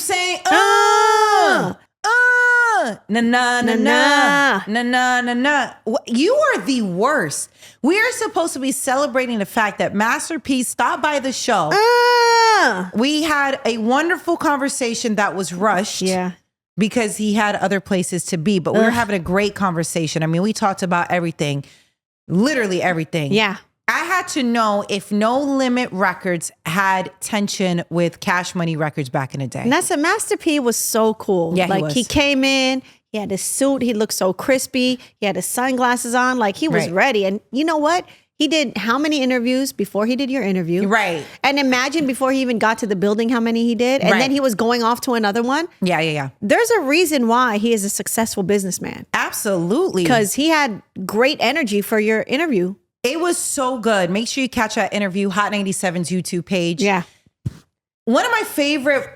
saying? Na na na na na na na na. You are the worst. We are supposed to be celebrating the fact that Master P stopped by the show. We had a wonderful conversation that was rushed. Yeah. Because he had other places to be. But we were having a great conversation. I mean, we talked about everything. Literally everything. Yeah. I had to know if No Limit Records had tension with Cash Money Records back in the day. Nessa, Master P was so cool. Yeah, like he came in, he had his suit, he looked so crispy, he had his sunglasses on, like he was ready. And you know what? He did how many interviews before he did your interview? Right. And imagine before he even got to the building, how many he did. And then he was going off to another one. Yeah. There's a reason why he is a successful businessman. Absolutely. Because he had great energy for your interview. It was so good. Make sure you catch that interview, Hot 97's YouTube page. Yeah. One of my favorite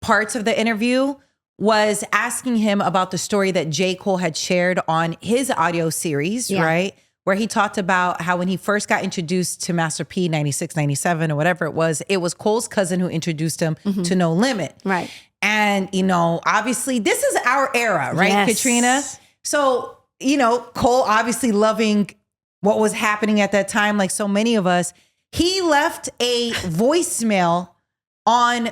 parts of the interview was asking him about the story that J.Cole had shared on his audio series, right? Where he talked about how when he first got introduced to Master P, 96, 97, or whatever it was Cole's cousin who introduced him to No Limit. Right. And, you know, obviously this is our era, right, Katrina? So, you know, Cole obviously loving what was happening at that time, like so many of us, he left a voicemail on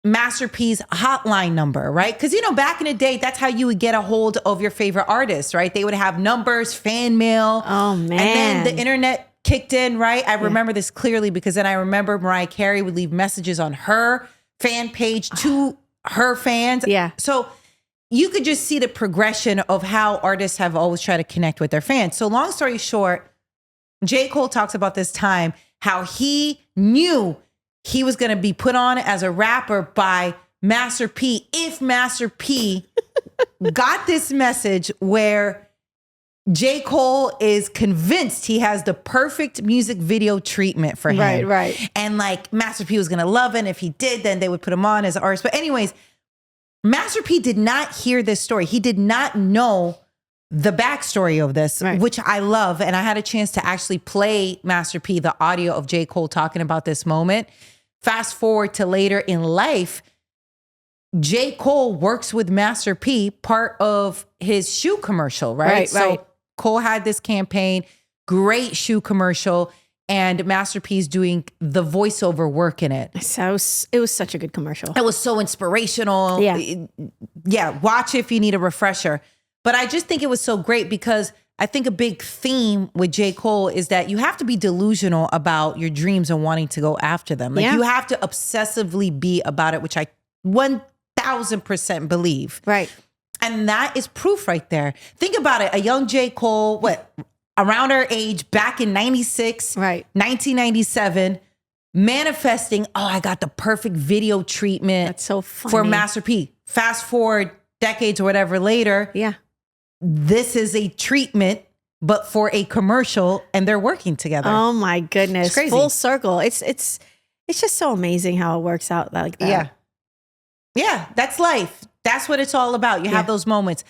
Master P's hotline number, right? Because, you know, back in the day, that's how you would get a hold of your favorite artists, right? They would have numbers, fan mail. Oh, man. And then the internet kicked in, right? I remember this clearly because then I remember Mariah Carey would leave messages on her fan page to her fans. Yeah. So you could just see the progression of how artists have always tried to connect with their fans. So long story short, J. Cole talks about this time, how he knew he was going to be put on as a rapper by Master P if Master P got this message where J. Cole is convinced he has the perfect music video treatment for him. Right. And like Master P was going to love it. And if he did, then they would put him on as an artist. But anyways, Master P did not hear this story. He did not know the backstory of this, which I love. And I had a chance to actually play Master P, the audio of J. Cole talking about this moment. Fast forward to later in life, J. Cole works with Master P, part of his shoe commercial, right? So Cole had this campaign, great shoe commercial, and Master P's doing the voiceover work in it. So it was such a good commercial. It was so inspirational. Yeah, watch it if you need a refresher. But I just think it was so great because I think a big theme with J. Cole is that you have to be delusional about your dreams and wanting to go after them. Like you have to obsessively be about it, which I 1000% believe. Right. And that is proof right there. Think about it. A young J. Cole, around our age, back in 96, 1997, manifesting, I got the perfect video treatment. That's so funny. For Master P. Fast forward decades or whatever later. Yeah. This is a treatment, but for a commercial, and they're working together. Oh my goodness. It's crazy. Full circle. It's just so amazing how it works out like that. Yeah, that's life. That's what it's all about. You have those moments.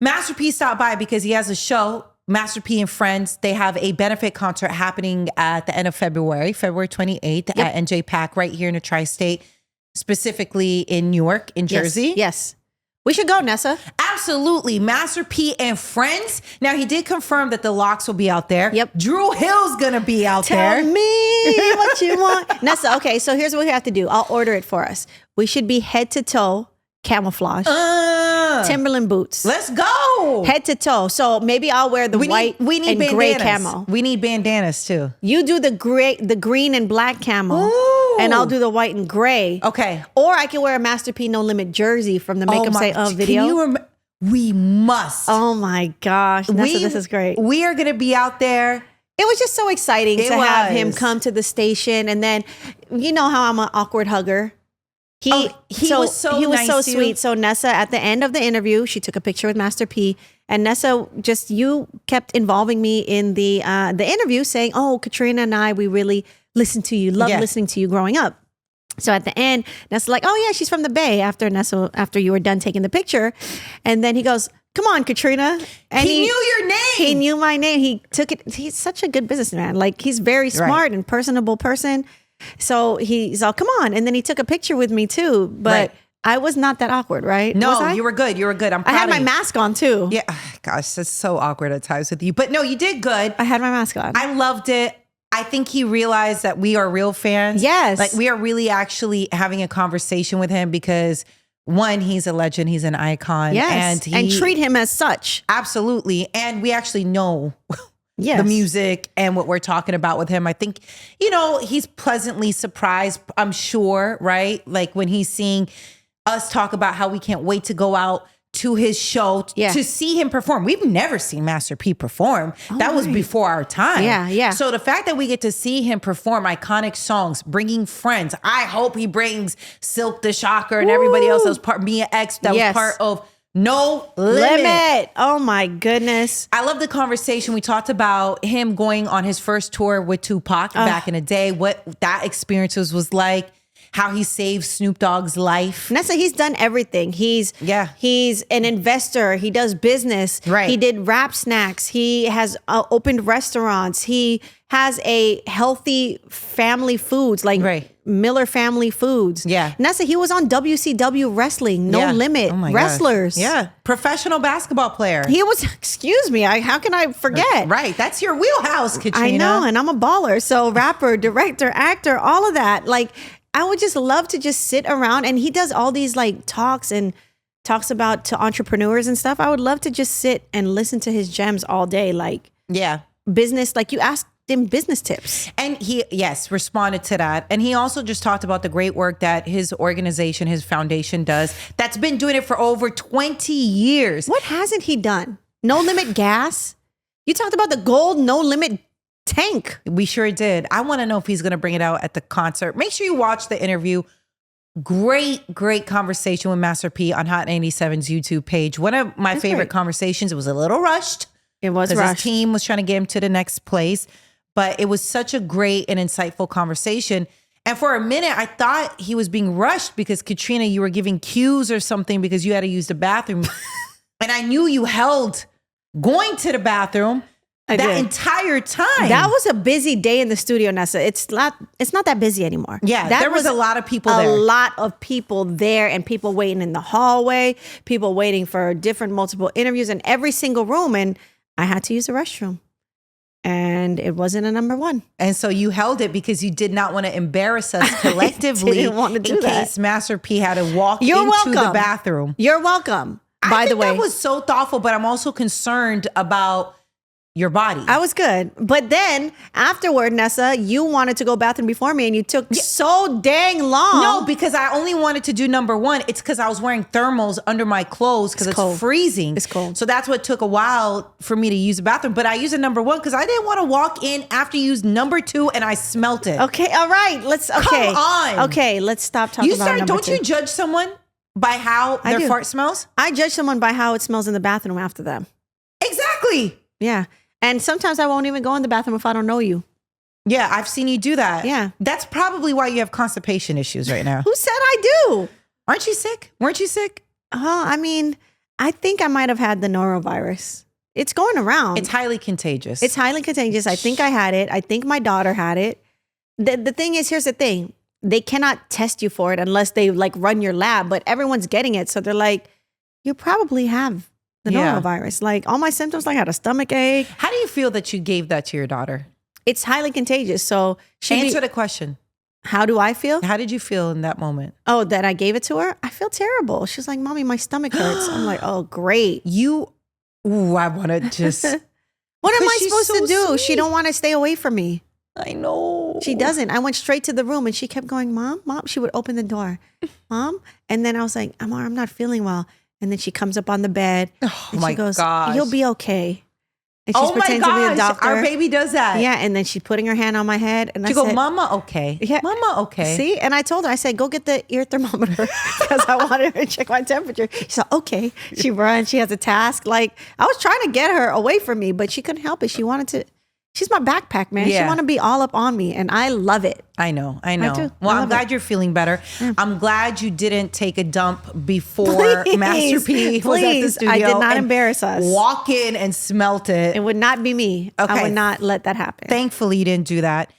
Master P stopped by because he has a show, Master P and Friends. They have a benefit concert happening at the end of February 28th at NJ Pack right here in the tri-state, specifically in Newark, in Jersey. Yes. We should go, Nessa. Absolutely. Master P and Friends. Now, he did confirm that the locks will be out there. Yep. Drew Hill's going to be out there. Tell me what you want. Nessa, okay, so here's what we have to do. I'll order it for us. We should be head to toe camouflage. Timberland boots. Let's go. Head to toe. So maybe I'll wear the white and bandanas. gray camo. We need bandanas too. You do the green and black camo. Ooh. And I'll do the white and gray. Okay. Or I can wear a Master P No Limit jersey from the Make 'Em Say video. We must. Oh my gosh. Nessa, this is great. We are going to be out there. It was just so exciting to have him come to the station. And then, you know how I'm an awkward hugger. He was so nice sweet. So Nessa, at the end of the interview, she took a picture with Master P. And Nessa, you kept involving me in the interview, saying, "Oh, Katrina and I, we really listened to you, loved listening to you growing up." So at the end, Nessa's like, "Oh yeah, she's from the Bay." After you were done taking the picture, and then he goes, "Come on, Katrina." And he knew your name. He knew my name. He took it. He's such a good businessman. Like he's very smart and personable person. So he's all, "Come on," and then he took a picture with me too. But I was not that awkward, right? No, Was I? you were good. You were good. I'm proud I had of my you. mask on too. Yeah. Gosh, that's so awkward at times with you. But no, you did good. I had my mask on. I loved it. I think he realized that we are real fans. Yes. Like we are really actually having a conversation with him because one, he's a legend. He's an icon. Yes. And treat him as such. Absolutely. And we actually know Yes. the music and what we're talking about with him. I think, he's pleasantly surprised, I'm sure, right? Like when he's seeing us talk about how we can't wait to go out to his show to see him perform. We've never seen Master P perform. That was before our time. Yeah. So the fact that we get to see him perform iconic songs, bringing friends, I hope he brings Silk the Shocker and everybody else that was part, Mia X, that was part of No Limit. Oh my goodness. I love the conversation. We talked about him going on his first tour with Tupac back in the day, what that experience was like. How he saved Snoop Dogg's life. Nessa, he's done everything. He's an investor. He does business. Right. He did Rap Snacks. He has opened restaurants. He has a healthy family foods like Miller Family Foods. Yeah. Nessa, he was on WCW Wrestling, No Limit, Wrestlers. Gosh. Yeah. Professional basketball player. He was, excuse me, how can I forget? Right. That's your wheelhouse, Katrina. I know, and I'm a baller. So rapper, director, actor, all of that. Like, I would just love to just sit around, and he does all these like talks about to entrepreneurs and stuff. I would love to just sit and listen to his gems all day. Like business, like you asked him business tips. And he, responded to that. And he also just talked about the great work that his organization, his foundation does, that's been doing it for over 20 years. What hasn't he done? No Limit Gas. You talked about the gold No Limit tank. We sure did. I want to know if he's going to bring it out at the concert. Make sure you watch the interview. Great conversation with Master P on Hot 97's YouTube page. One of my favorite conversations. It was a little rushed. It was rushed. His team was trying to get him to the next place, but it was such a great and insightful conversation. And for a minute, I thought he was being rushed because Katrina, you were giving cues or something because you had to use the bathroom. And I knew you held going to the bathroom that entire time. That was a busy day in the studio, Nessa. It's not that busy anymore. Yeah, there was a lot of people there. A lot of people there and people waiting in the hallway, people waiting for different multiple interviews in every single room. And I had to use the restroom. And it wasn't a number one. And so you held it because you did not want to embarrass us collectively in case Master P had to walk into the bathroom. You're welcome. By the way, that was so thoughtful, but I'm also concerned about your body. I was good. But then afterward, Nessa, you wanted to go bathroom before me and you took so dang long. No, because I only wanted to do number one. It's because I was wearing thermals under my clothes because it's freezing. It's cold. So that's what took a while for me to use the bathroom. But I used a number one because I didn't want to walk in after you used number two and I smelt it. Okay, all right. Come on. Okay, let's stop talking about number Don't two. you judge someone by how their fart smells? I judge someone by how it smells in the bathroom after them. Exactly. Yeah. And sometimes I won't even go in the bathroom if I don't know you. Yeah, I've seen you do that. Yeah. That's probably why you have constipation issues right now. Who said I do? Aren't you sick? Weren't you sick? I mean, I think I might have had the norovirus. It's going around. It's highly contagious. It's highly contagious. I think I had it. I think my daughter had it. The thing is, here's the thing. They cannot test you for it unless they like run your lab, but everyone's getting it. So they're like, you probably have the norovirus. Like all my symptoms, like I had a stomach ache. How do you feel that you gave that to your daughter? It's highly contagious. So answer the question. How do I feel? How did you feel in that moment? Oh, that I gave it to her? I feel terrible. She's like, Mommy, my stomach hurts. I'm like, oh, great. I want to just. What am I supposed to do? Sweet. She don't want to stay away from me. I know. She doesn't. I went straight to the room and she kept going, Mom. She would open the door. Mom. And then I was like, Amar, I'm not feeling well. And then she comes up on the bed and she goes, you'll be okay. And she's pretending to be a doctor. Our baby does that. Yeah. And then she's putting her hand on my head. And she goes, Mama, okay. Yeah. Mama, okay. See? And I told her, I said, go get the ear thermometer because I wanted her to check my temperature. She said, okay. She runs. She has a task. Like I was trying to get her away from me, but she couldn't help it. She wanted to. She's my backpack, man. Yeah. She want to be all up on me, and I love it. I know. I do. Well, I'm glad you're feeling better. I'm glad you didn't take a dump before Master P was at the studio. I did not embarrass us. Walk in and smelt it. It would not be me. Okay. I would not let that happen. Thankfully, you didn't do that.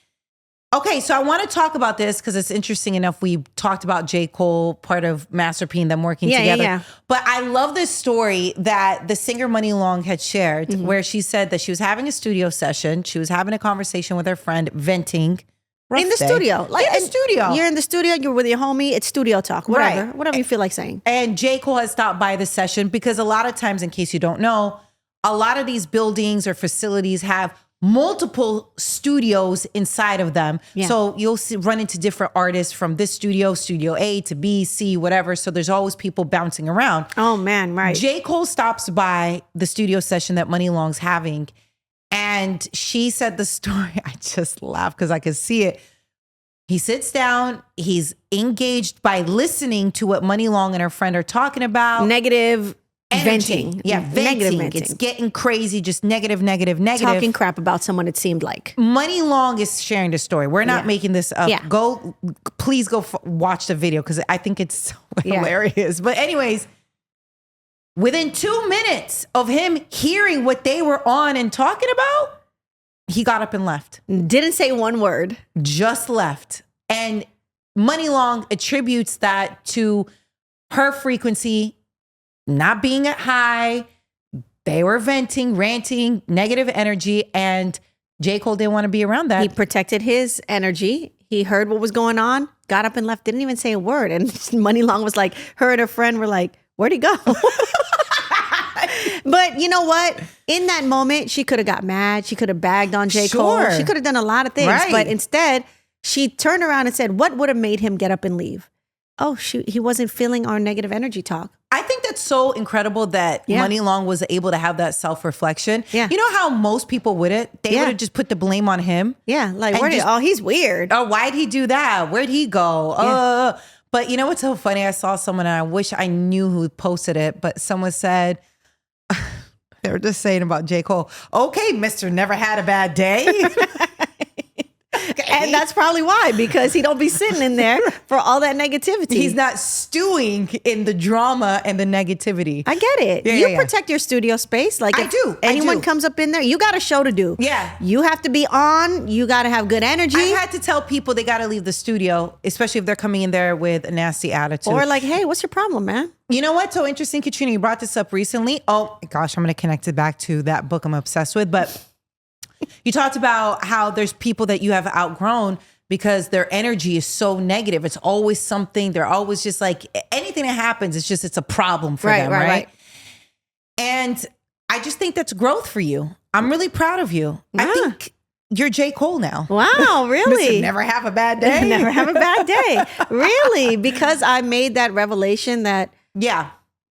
Okay, so I want to talk about this because it's interesting enough. We talked about J.Cole, part of Master P and them working together. Yeah. But I love this story that the singer Money Long had shared where she said that she was having a studio session. She was having a conversation with her friend, venting. In the studio. Like in the studio. You're in the studio, you're with your homie, it's studio talk, whatever. Right. Whatever you feel like saying. And J.Cole has stopped by the session because a lot of times, in case you don't know, a lot of these buildings or facilities have multiple studios inside of them. Yeah. So you'll run into different artists from this studio, studio A to B, C, whatever. So there's always people bouncing around. Oh man, right. J. Cole stops by the studio session that Money Long's having. And she said the story. I just laughed because I could see it. He sits down. He's engaged by listening to what Money Long and her friend are talking about. Negative Energy. venting. Yeah, venting. Negative venting. It's getting crazy, just negative. Talking crap about someone, it seemed like. Money Long is sharing the story. We're not making this up. Yeah. Please go watch the video because I think it's so hilarious. But anyways, within 2 minutes of him hearing what they were on and talking about, he got up and left. Didn't say one word. Just left. And Money Long attributes that to her frequency not being at high. They were venting, ranting, negative energy, and J. Cole didn't want to be around that. He protected his energy. He heard what was going on, got up and left, didn't even say a word. And Money Long was like, her and her friend were like, where'd he go? But you know what? In that moment, she could have got mad. She could have bagged on J. Cole. She could have done a lot of things. Right. But instead, she turned around and said, what would have made him get up and leave? Oh, shoot, he wasn't feeling our negative energy talk. I think that's so incredible that Money Long was able to have that self-reflection. Yeah. You know how most people wouldn't? They would have just put the blame on him. Yeah, like, he's weird. Oh, why'd he do that? Where'd he go? Yeah. But you know what's so funny? I saw someone, and I wish I knew who posted it, but someone said, they were just saying about J. Cole, okay, Mr. Never Had a Bad Day. And that's probably why, because he don't be sitting in there for all that negativity. He's not stewing in the drama and the negativity. I get it. You protect your studio space. Like I do. Anyone comes up in there, you got a show to do. Yeah. You have to be on. You got to have good energy. I've had to tell people they got to leave the studio, especially if they're coming in there with a nasty attitude. Or like, hey, what's your problem, man? You know what's so interesting, Katrina? You brought this up recently. Oh gosh, I'm going to connect it back to that book I'm obsessed with. But you talked about how there's people that you have outgrown because their energy is so negative. It's always something. They're always just like, anything that happens, it's a problem for them, right? And I just think that's growth for you. I'm really proud of you. I think you're J. Cole now. Wow, really? Never have a bad day. Never have a bad day. Really? Because I made that revelation that... Yeah.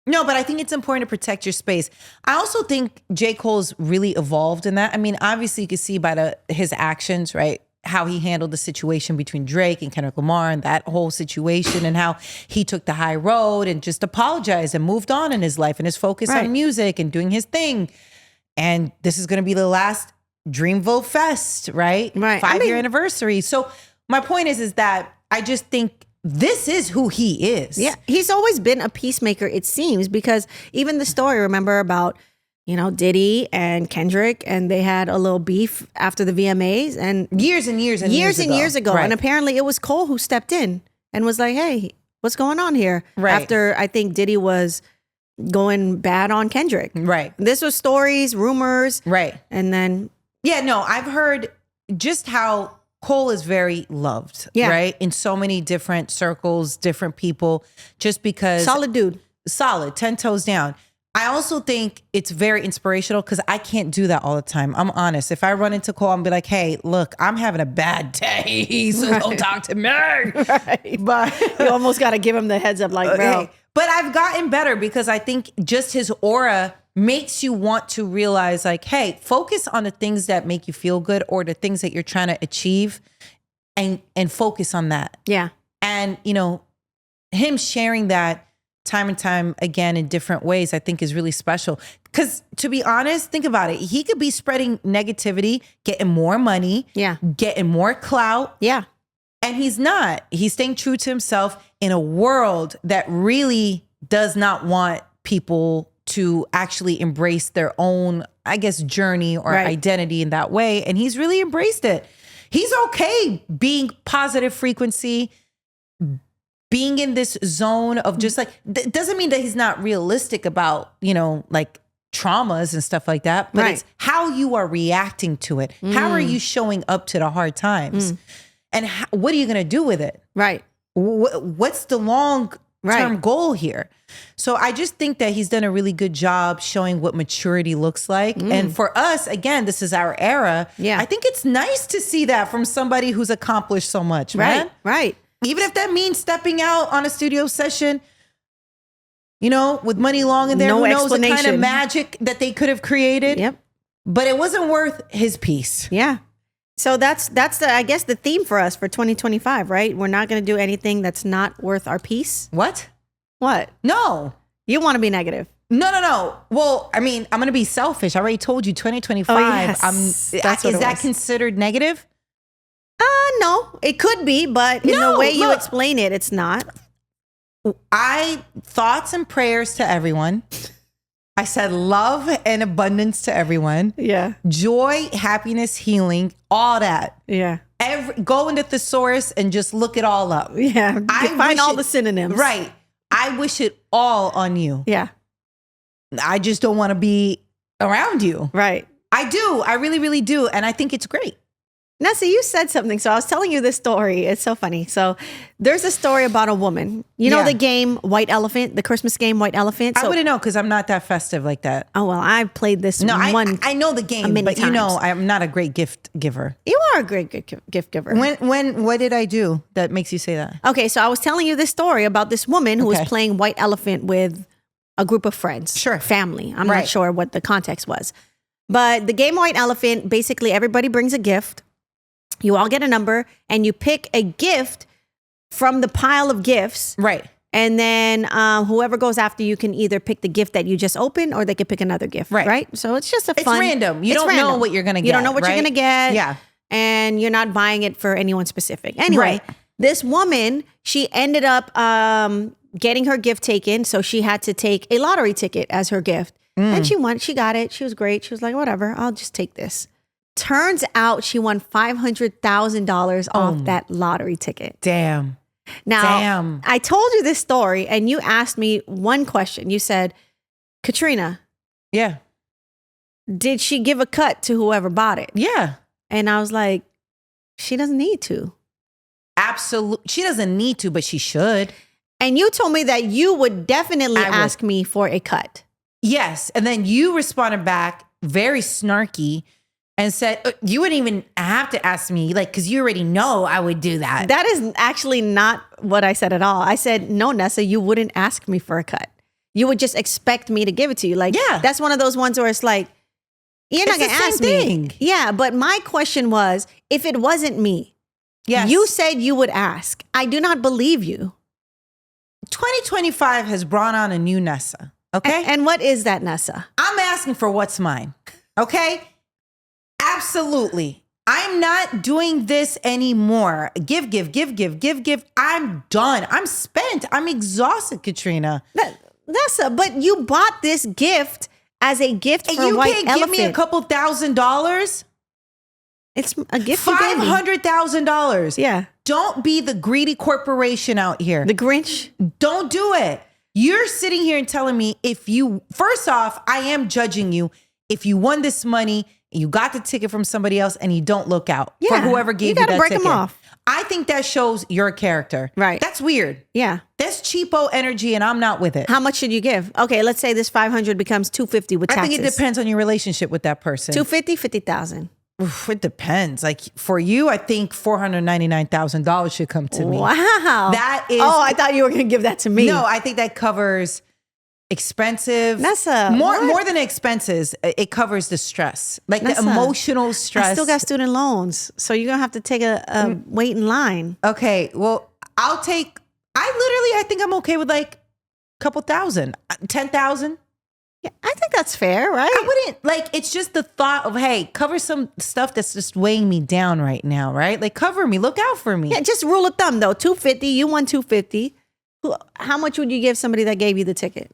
No, but I think it's important to protect your space. I also think J. Cole's really evolved in that. I mean, obviously you can see by his actions, right? How he handled the situation between Drake and Kendrick Lamar and that whole situation, and how he took the high road and just apologized and moved on in his life and his focus on music and doing his thing. And this is going to be the last Dreamville Fest, right? Right. 5-year anniversary. So my point is that I just think this is who he is. Yeah. He's always been a peacemaker, it seems, because even the story, remember about, Diddy and Kendrick, and they had a little beef after the VMAs and years ago. Right. And apparently it was Cole who stepped in and was like, hey, what's going on here? Right. After I think Diddy was going bad on Kendrick. Right. This was stories, rumors. Right. And then. Yeah, no, I've heard just how Cole is very loved, right? In so many different circles, different people, just because. Solid dude. Solid, 10 toes down. I also think it's very inspirational because I can't do that all the time. I'm honest. If I run into Cole, I'm be like, hey, look, I'm having a bad day, so don't talk to me. Right. But you almost got to give him the heads up like, bro. But I've gotten better because I think just his aura makes you want to realize like, hey, focus on the things that make you feel good or the things that you're trying to achieve and focus on that. Yeah. And, him sharing that time and time again in different ways, I think is really special. Because to be honest, think about it. He could be spreading negativity, getting more money, getting more clout. Yeah. And he's not. He's staying true to himself in a world that really does not want people to actually embrace their own, I guess, journey or identity in that way. And he's really embraced it. He's okay being positive frequency, being in this zone of just like, doesn't mean that he's not realistic about, like traumas and stuff like that, but it's how you are reacting to it. How are you showing up to the hard times? And what are you going to do with it? Right. What's the long-term goal here? So I just think that he's done a really good job showing what maturity looks like. And for us, again, this is our era. Yeah. I think it's nice to see that from somebody who's accomplished so much, man. Right. Even if that means stepping out on a studio session, with money long in there, No who knows the kind explanation. of magic that they could have created. Yep. But it wasn't worth his piece. Yeah. So that's the theme for us for 2025, right? We're not going to do anything that's not worth our peace. What? What? No. You want to be negative. No. Well, I mean, I'm going to be selfish. I already told you 2025. Yes. That's what is it that was. considered negative? No, it could be, but in the way you explain it, it's not. Thoughts and prayers to everyone. I said love and abundance to everyone. Yeah. Joy, happiness, healing, all that. Yeah. Go into thesaurus and just look it all up. Yeah. I Find wish all it- the synonyms. Right. I wish it all on you. Yeah. I just don't want to be around you. Right. I do. I really, really do. And I think it's great. Nessa, you said something. So I was telling you this story. It's so funny. So there's a story about a woman. You know the game White Elephant, the Christmas game White Elephant? So, I wouldn't know because I'm not that festive like that. Oh, well, I played this No, one. I know the game, many but times. I'm not a great gift giver. You are a great gift giver. What did I do that makes you say that? Okay, so I was telling you this story about this woman who was Okay. playing White Elephant with a group of friends. Sure. Family. I'm Right. not sure what the context was. But the game White Elephant, basically everybody brings a gift. You all get a number and you pick a gift from the pile of gifts. Right. And then whoever goes after you can either pick the gift that you just opened or they can pick another gift. Right. So it's just It's fun. random. You It's don't know random. what you're going to get. You don't know what you're right? going to get. Yeah. And you're not buying it for anyone specific. Anyway, Right. this woman, she ended up getting her gift taken. So she had to take a lottery ticket as her gift. And she got it. She was great. She was like, whatever, I'll just take this. Turns out she won $500,000 off that lottery ticket. Damn. Now, I told you this story and you asked me one question. You said, Katrina, Yeah. did she give a cut to whoever bought it? Yeah. And I was like, she doesn't need to. Absolutely. She doesn't need to, but she should. And you told me that you would definitely I would. ask me for a cut. Yes. And then you responded back very snarky and said, you wouldn't even have to ask me, like, because you already know I would do that. That is actually not what I said at all. I said, no, Nessa, you wouldn't ask me for a cut. You would just expect me to give it to you. Like, Yeah. that's one of those ones where it's like, you're not It's going to the ask same me. thing. Yeah. But my question was, if it wasn't me, Yes. you said you would ask. I do not believe you. 2025 has brought on a new Nessa. Okay. And what is that, Nessa? I'm asking for what's mine. Okay. Absolutely. I'm not doing this anymore. Give. I'm done. I'm spent. I'm exhausted, Katrina. Nessa, but you bought this gift as a gift And for you White can't Elephant. give me a couple $1,000s? It's a gift you gave me. $500,000. Yeah. Don't be the greedy corporation out here. The Grinch. Don't do it. You're sitting here and telling me first off, I am judging you. If you won this money, you got the ticket from somebody else and you don't look out for Yeah. whoever gave you gotta that break ticket. them off. I think that shows your character. Right. That's weird. Yeah. That's cheapo energy and I'm not with it. How much should you give? Okay, let's say this 500 becomes 250 with I taxes. think it depends on your relationship with that person. 250, 50,000. Oof, it depends. Like for you, I think $499,000 should come to me. Wow. That is. Oh, I thought you were going to give that to me. No, I think that covers expensive. Nessa, more than expenses. It covers the stress, like Nessa, the emotional stress. I still got student loans, so you're going to have to take a wait in line. Okay, well, I think I'm okay with like a couple thousand, 10,000. Yeah, I think that's fair, right? I wouldn't like, it's just the thought of, hey, cover some stuff that's just weighing me down right now, right? Like cover me, look out for me. Yeah, just rule of thumb though, 250, you won 250. How much would you give somebody that gave you the ticket?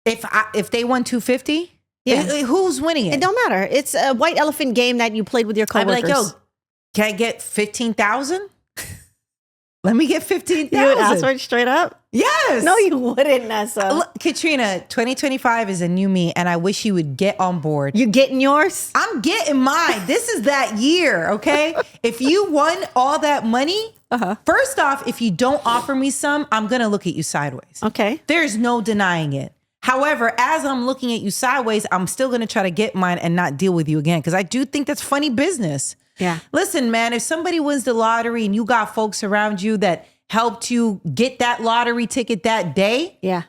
If they won 250, Yeah. who's winning it? It don't matter. It's a White Elephant game that you played with your I'd be coworkers. like, yo, Can I get 15,000? Let me get 15,000. You would ask for it straight up? Yes. No, you wouldn't, Nessa. Look, Katrina, 2025 is a new me, and I wish you would get on board. You getting yours? I'm getting mine. This is that year, okay? If you won all that money, first off, if you don't offer me some, I'm going to look at you sideways. Okay. There's no denying it. However, as I'm looking at you sideways, I'm still going to try to get mine and not deal with you again, because I do think that's funny business. Yeah. Listen, man, if somebody wins the lottery and you got folks around you that helped you get that lottery ticket that day, Yeah.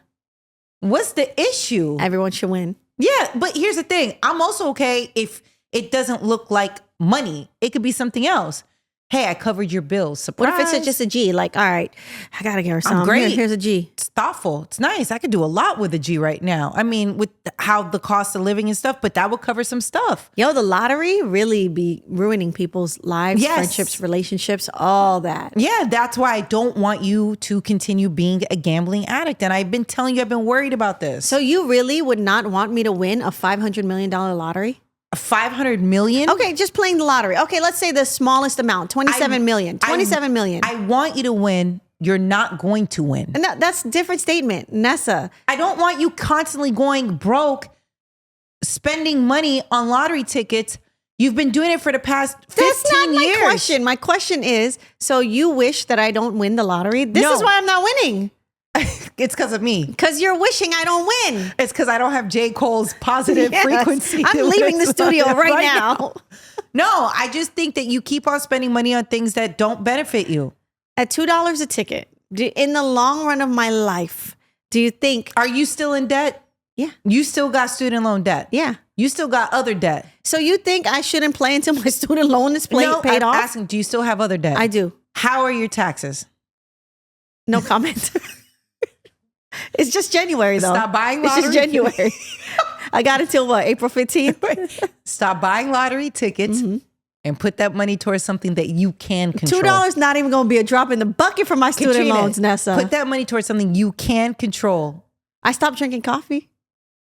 what's the issue? Everyone should win. Yeah, but here's the thing. I'm also okay if it doesn't look like money. It could be something else. Hey, I covered your bills. Surprise. What if it's just a G? Like, all right, I got to get her something. great. Here's a G. It's thoughtful. It's nice. I could do a lot with a G right now. I mean, with how the cost of living and stuff, but that would cover some stuff. Yo, the lottery really be ruining people's lives, Yes. friendships, relationships, all that. Yeah, that's why I don't want you to continue being a gambling addict. And I've been telling you, I've been worried about this. So you really would not want me to win a $500 million lottery? 500 million? Okay, just playing the lottery. Okay, let's say the smallest amount, 27 million. 27 million. I want you to win. You're not going to win. And that's a different statement, Nessa. I don't want you constantly going broke, spending money on lottery tickets. You've been doing it for the past 15 years. That's not my question. My question is, so you wish that I don't win the lottery? This No. is why I'm not winning. It's because of me. Because you're wishing I don't win. It's because I don't have J.Cole's positive Yes. frequency. I'm leaving the studio right now. No, I just think that you keep on spending money on things that don't benefit you. At $2 a ticket, in the long run of my life, do you think? Are you still in debt? Yeah. You still got student loan debt. Yeah. You still got other debt. So you think I shouldn't play until my student loan is paid I'm off? asking, do you still have other debt? I do. How are your taxes? No comment. It's just January though. Stop buying It's lottery. just January. I got until what, April 15th? Stop buying lottery tickets and put that money towards something that you can control. $2 not even going to be a drop in the bucket for my student Katrina, loans, Nessa. Put that money towards something you can control. I stopped drinking coffee,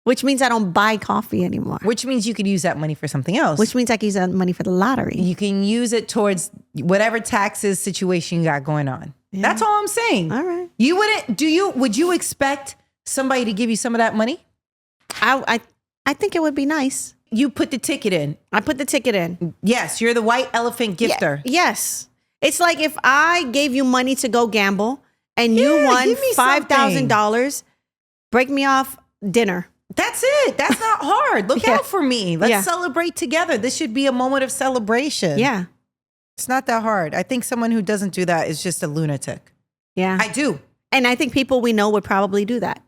which means I don't buy coffee anymore. Which means you could use that money for something else. Which means I can use that money for the lottery. You can use it towards whatever taxes situation you got going on. Yeah. That's all I'm saying. All right. You wouldn't, would you expect somebody to give you some of that money? I think it would be nice. You put the ticket in. I put the ticket in. Yes, you're the white elephant gifter. Yes. It's like if I gave you money to go gamble and you won give me $5,000, break me off dinner. That's it. That's not hard. Look out for me. Let's celebrate together. This should be a moment of celebration. Yeah. It's not that hard. I think someone who doesn't do that is just a lunatic. Yeah. I do. And I think people we know would probably do that.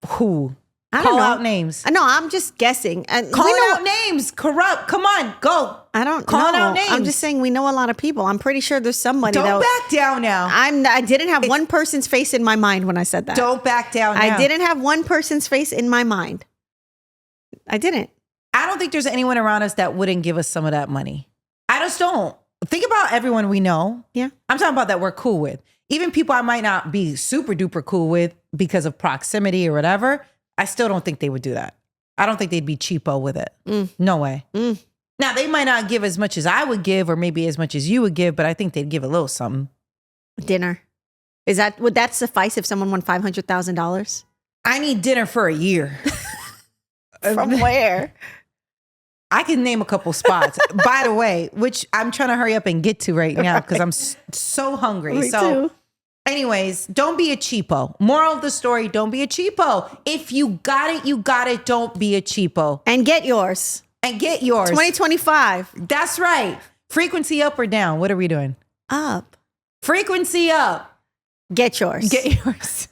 Who? I don't Call know. out names. No, I'm just guessing. And Calling out names. Corrupt. Come on. Go. I don't Calling know. out names. I'm just saying we know a lot of people. I'm pretty sure there's somebody Don't back down now. I didn't have one person's face in my mind when I said that. Don't back down now. I didn't have one person's face in my mind. I didn't. I don't think there's anyone around us that wouldn't give us some of that money. I just don't. Think about everyone we know. Yeah. I'm talking about that we're cool with. Even people I might not be super duper cool with because of proximity or whatever, I still don't think they would do that. I don't think they'd be cheapo with it. No way. Now, they might not give as much as I would give or maybe as much as you would give, but I think they'd give a little something. Dinner. Would that suffice if someone won $500,000? I need dinner for a year. From where? I can name a couple spots, by the way, which I'm trying to hurry up and get to right now because I'm so hungry. Me too. Anyways, don't be a cheapo. Moral of the story, don't be a cheapo. If you got it, you got it. Don't be a cheapo. And get yours. And get yours. 2025. That's right. Frequency up or down? What are we doing? Up. Frequency up. Get yours. Get yours.